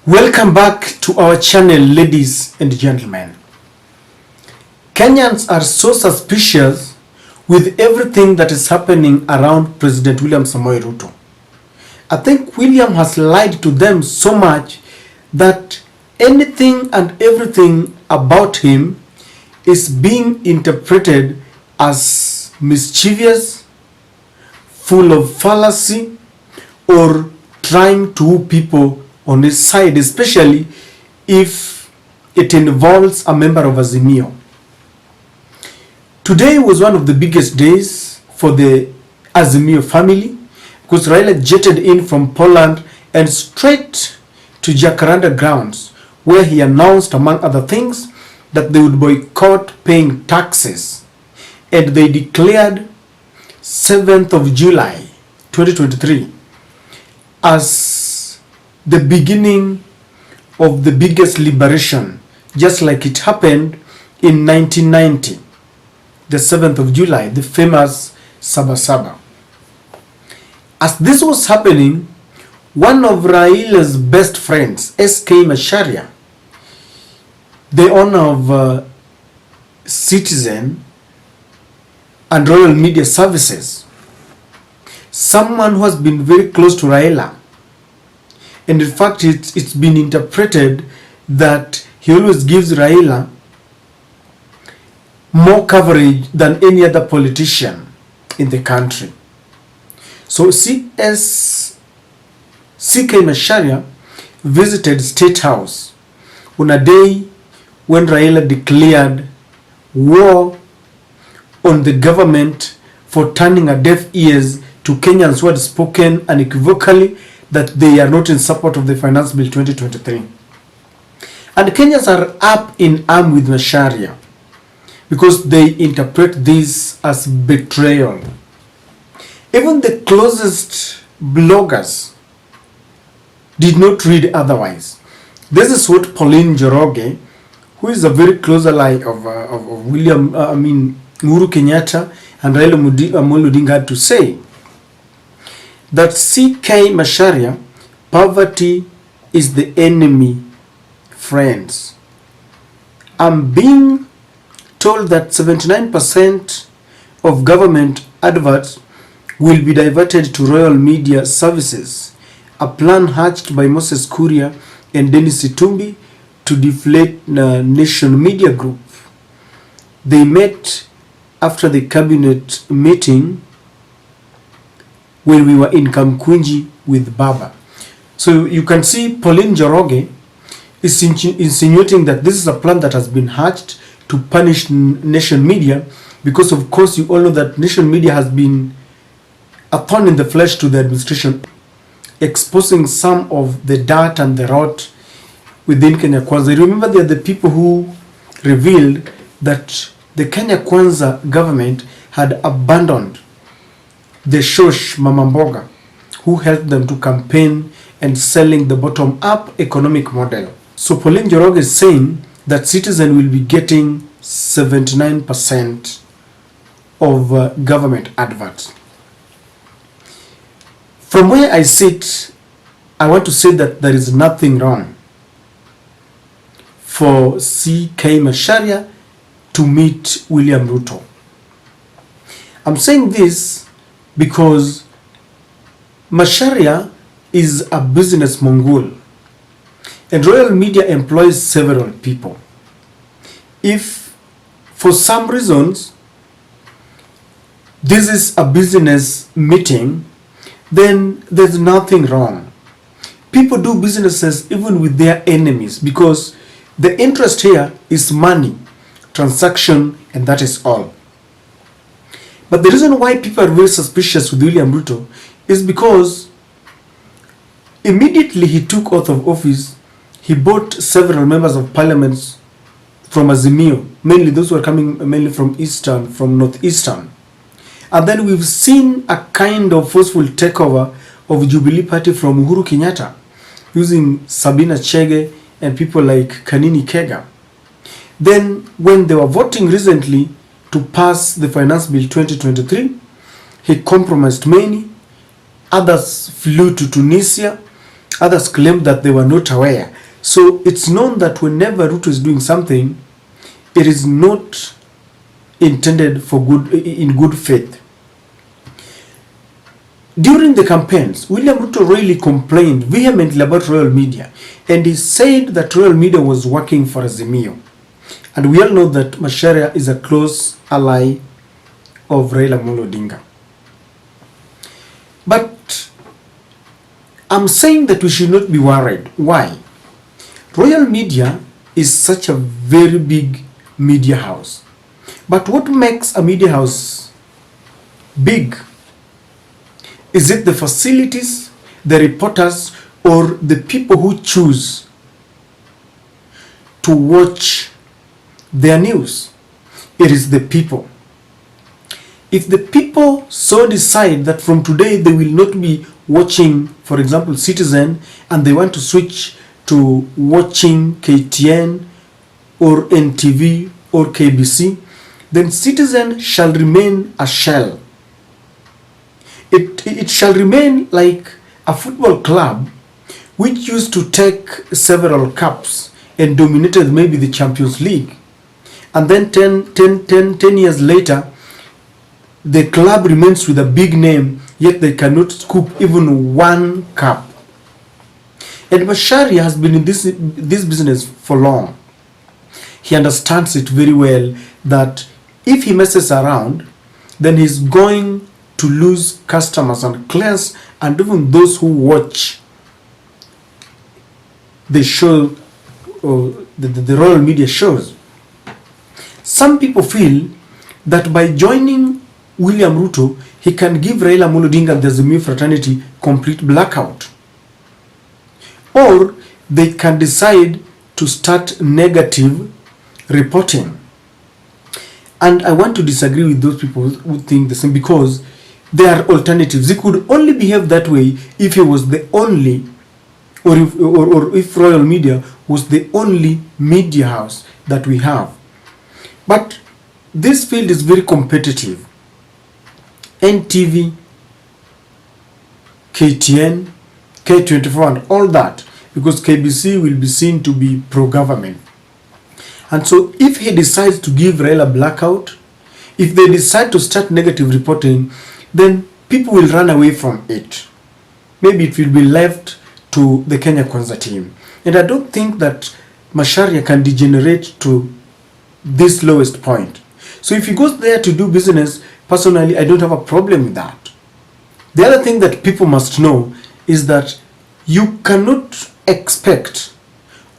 Welcome back to our channel, ladies and gentlemen. Kenyans are so suspicious with everything that is happening around President William Samoei Ruto. I think William has lied to them so much that anything and everything about him is being interpreted as mischievous, full of fallacy, or trying to woo people on his side, especially if it involves a member of Azimio. Today was one of the biggest days for the Azimio family because Raila jetted in from Poland and straight to Jacaranda grounds, where he announced, among other things, that they would boycott paying taxes, and they declared 7th of July 2023 as the beginning of the biggest liberation, just like it happened in 1990, the 7th of July, the famous Saba Saba. As this was happening, one of Raila's best friends, SK Macharia, the owner of Citizen and Royal Media Services, someone who has been very close to Raila, and in fact it's been interpreted that he always gives Raila more coverage than any other politician in the country. So CK Macharia visited Statehouse on a day when Raila declared war on the government for turning a deaf ears to Kenyans who had spoken unequivocally that they are not in support of the Finance Bill 2023. And Kenyans are up in arm with Macharia because they interpret this as betrayal. Even the closest bloggers did not read otherwise. This is what Pauline Njoroge, who is a very close ally of Uhuru Kenyatta and Raila Amolo Odinga, had to say. That CK Macharia, poverty is the enemy, friends. I'm being told that 79% of government adverts will be diverted to Royal Media Services, a plan hatched by Moses Kuria and Dennis Itumbi to deflate Nation Media Group. They met after the cabinet meeting when we were in Kamkunji with Baba. So you can see Pauline Njoroge is insinuating that this is a plan that has been hatched to punish Nation Media, because of course you all know that Nation Media has been a thorn in the flesh to the administration, exposing some of the dirt and the rot within Kenya Kwanza. Remember, they are the people who revealed that the Kenya Kwanza government had abandoned the Shosh Mama Mboga, who helped them to campaign and selling the bottom-up economic model. So Pauline Njoroge is saying that Citizen will be getting 79% of government adverts. From where I sit, I want to say that there is nothing wrong for CK Macharia to meet William Ruto. I'm saying this because Macharia is a business mogul and Royal Media employs several people. If for some reasons this is a business meeting, then there's nothing wrong. People do businesses even with their enemies because the interest here is money, transaction, and that is all. But the reason why people are very suspicious with William Ruto is because immediately he took oath of office, he bought several members of parliament from Azimio, mainly those who are coming mainly from Eastern, from Northeastern. And then we've seen a kind of forceful takeover of Jubilee Party from Uhuru Kenyatta, using Sabina Chege and people like Kanini Kega. Then when they were voting recently to pass the Finance Bill 2023, he compromised many. Others flew to Tunisia Others claim that they were not aware. So it's known that whenever Ruto is doing something, it is not intended for good, in good faith. During the campaigns, William Ruto really complained vehemently about Royal Media, and he said that Royal Media was working for Azimio. And we all know that Macharia is a close ally of Raila Odinga. But I'm saying that we should not be worried. Why? Royal Media is such a very big media house. But what makes a media house big? Is it the facilities, the reporters, or the people who choose to watch their news? It is the people. If the people so decide that from today they will not be watching, for example, Citizen, and they want to switch to watching KTN or NTV or KBC, then Citizen shall remain a shell. It shall remain like a football club which used to take several cups and dominated maybe the Champions League. And then 10 years later, the club remains with a big name, yet they cannot scoop even one cup. And Macharia has been in this business for long. He understands it very well that if he messes around, then he's going to lose customers and clients and even those who watch the show, or the Royal Media shows. Some people feel that by joining William Ruto, he can give Raila Odinga and the Azimio fraternity complete blackout. Or they can decide to start negative reporting. And I want to disagree with those people who think the same, because there are alternatives. He could only behave that way if he was the only, or if Royal Media was the only media house that we have. But this field is very competitive. NTV, KTN, K24 and all that, because KBC will be seen to be pro-government. And so if he decides to give Raila blackout, if they decide to start negative reporting, then people will run away from it. Maybe it will be left to the Kenya Kwanza team. And I don't think that Macharia can degenerate to this lowest point. So if he goes there to do business, personally, I don't have a problem with that. The other thing that people must know is that you cannot expect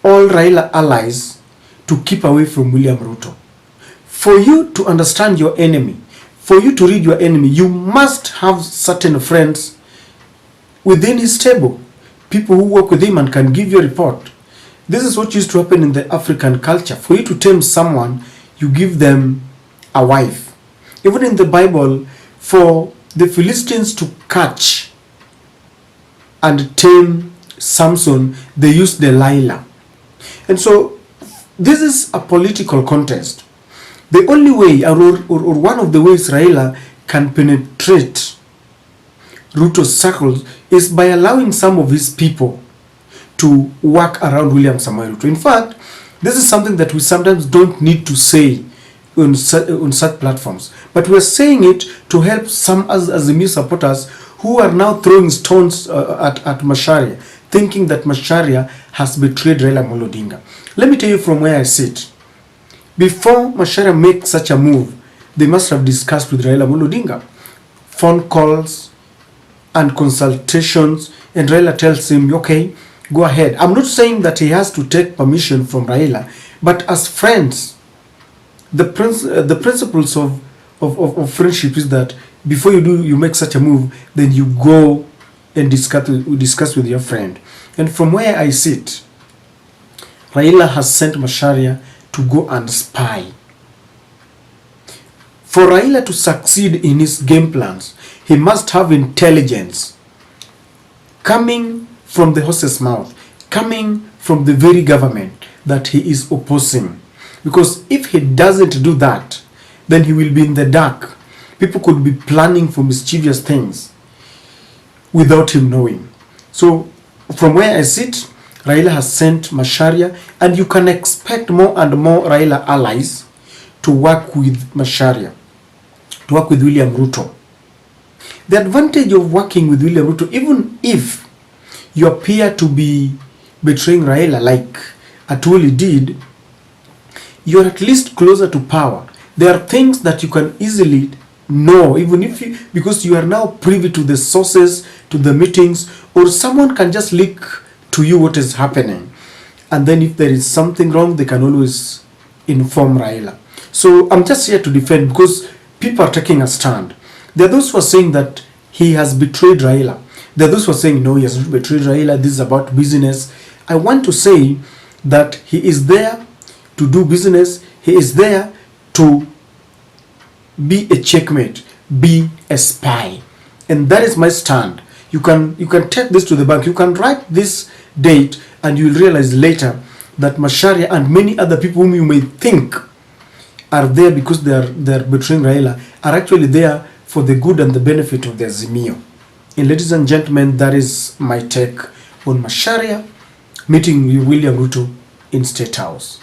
all Raila allies to keep away from William Ruto. For you to understand your enemy, for you to read your enemy, you must have certain friends within his table, people who work with him and can give you a report. This is what used to happen in the African culture. For you to tame someone, you give them a wife. Even in the Bible, for the Philistines to catch and tame Samson, they used Delilah. And so this is a political contest. The only way, or one of the ways Raila can penetrate Ruto's circles is by allowing some of his people to work around William Samoei Ruto. In fact, this is something that we sometimes don't need to say on such platforms, but we're saying it to help some Azimio supporters who are now throwing stones at Macharia, thinking that Macharia has betrayed Raila Odinga. Let me tell you from where I sit. Before Macharia makes such a move, they must have discussed with Raila Odinga. Phone calls and consultations, and Raila tells him, okay, go ahead. I'm not saying that he has to take permission from Raila, but as friends, the principles of friendship is that before you make such a move, then you go and discuss with your friend. And from where I sit, Raila has sent Macharia to go and spy. For Raila to succeed in his game plans, he must have intelligence coming from the horse's mouth, coming from the very government that he is opposing. Because if he doesn't do that, then he will be in the dark. People could be planning for mischievous things without him knowing. So from where I sit, Raila has sent Macharia, and you can expect more and more Raila allies to work with Macharia, to work with William Ruto. The advantage of working with William Ruto, even if you appear to be betraying Raila like Atwoli did, you're at least closer to power. There are things that you can easily know, even if you, because you are now privy to the sources, to the meetings, or someone can just leak to you what is happening. And then if there is something wrong, they can always inform Raila. So I'm just here to defend, because people are taking a stand. There are those who are saying that he has betrayed Raila. There are those who are saying, no, he has not betrayed Raila, this is about business. I want to say that he is there to do business. He is there to be a checkmate, be a spy. And that is my stand. You can take this to the bank. You can write this date, and you will realize later that Macharia and many other people whom you may think are there because they are betraying Raila are actually there for the good and the benefit of the Azimio. And ladies and gentlemen, that is my take on Macharia meeting William Ruto in State House.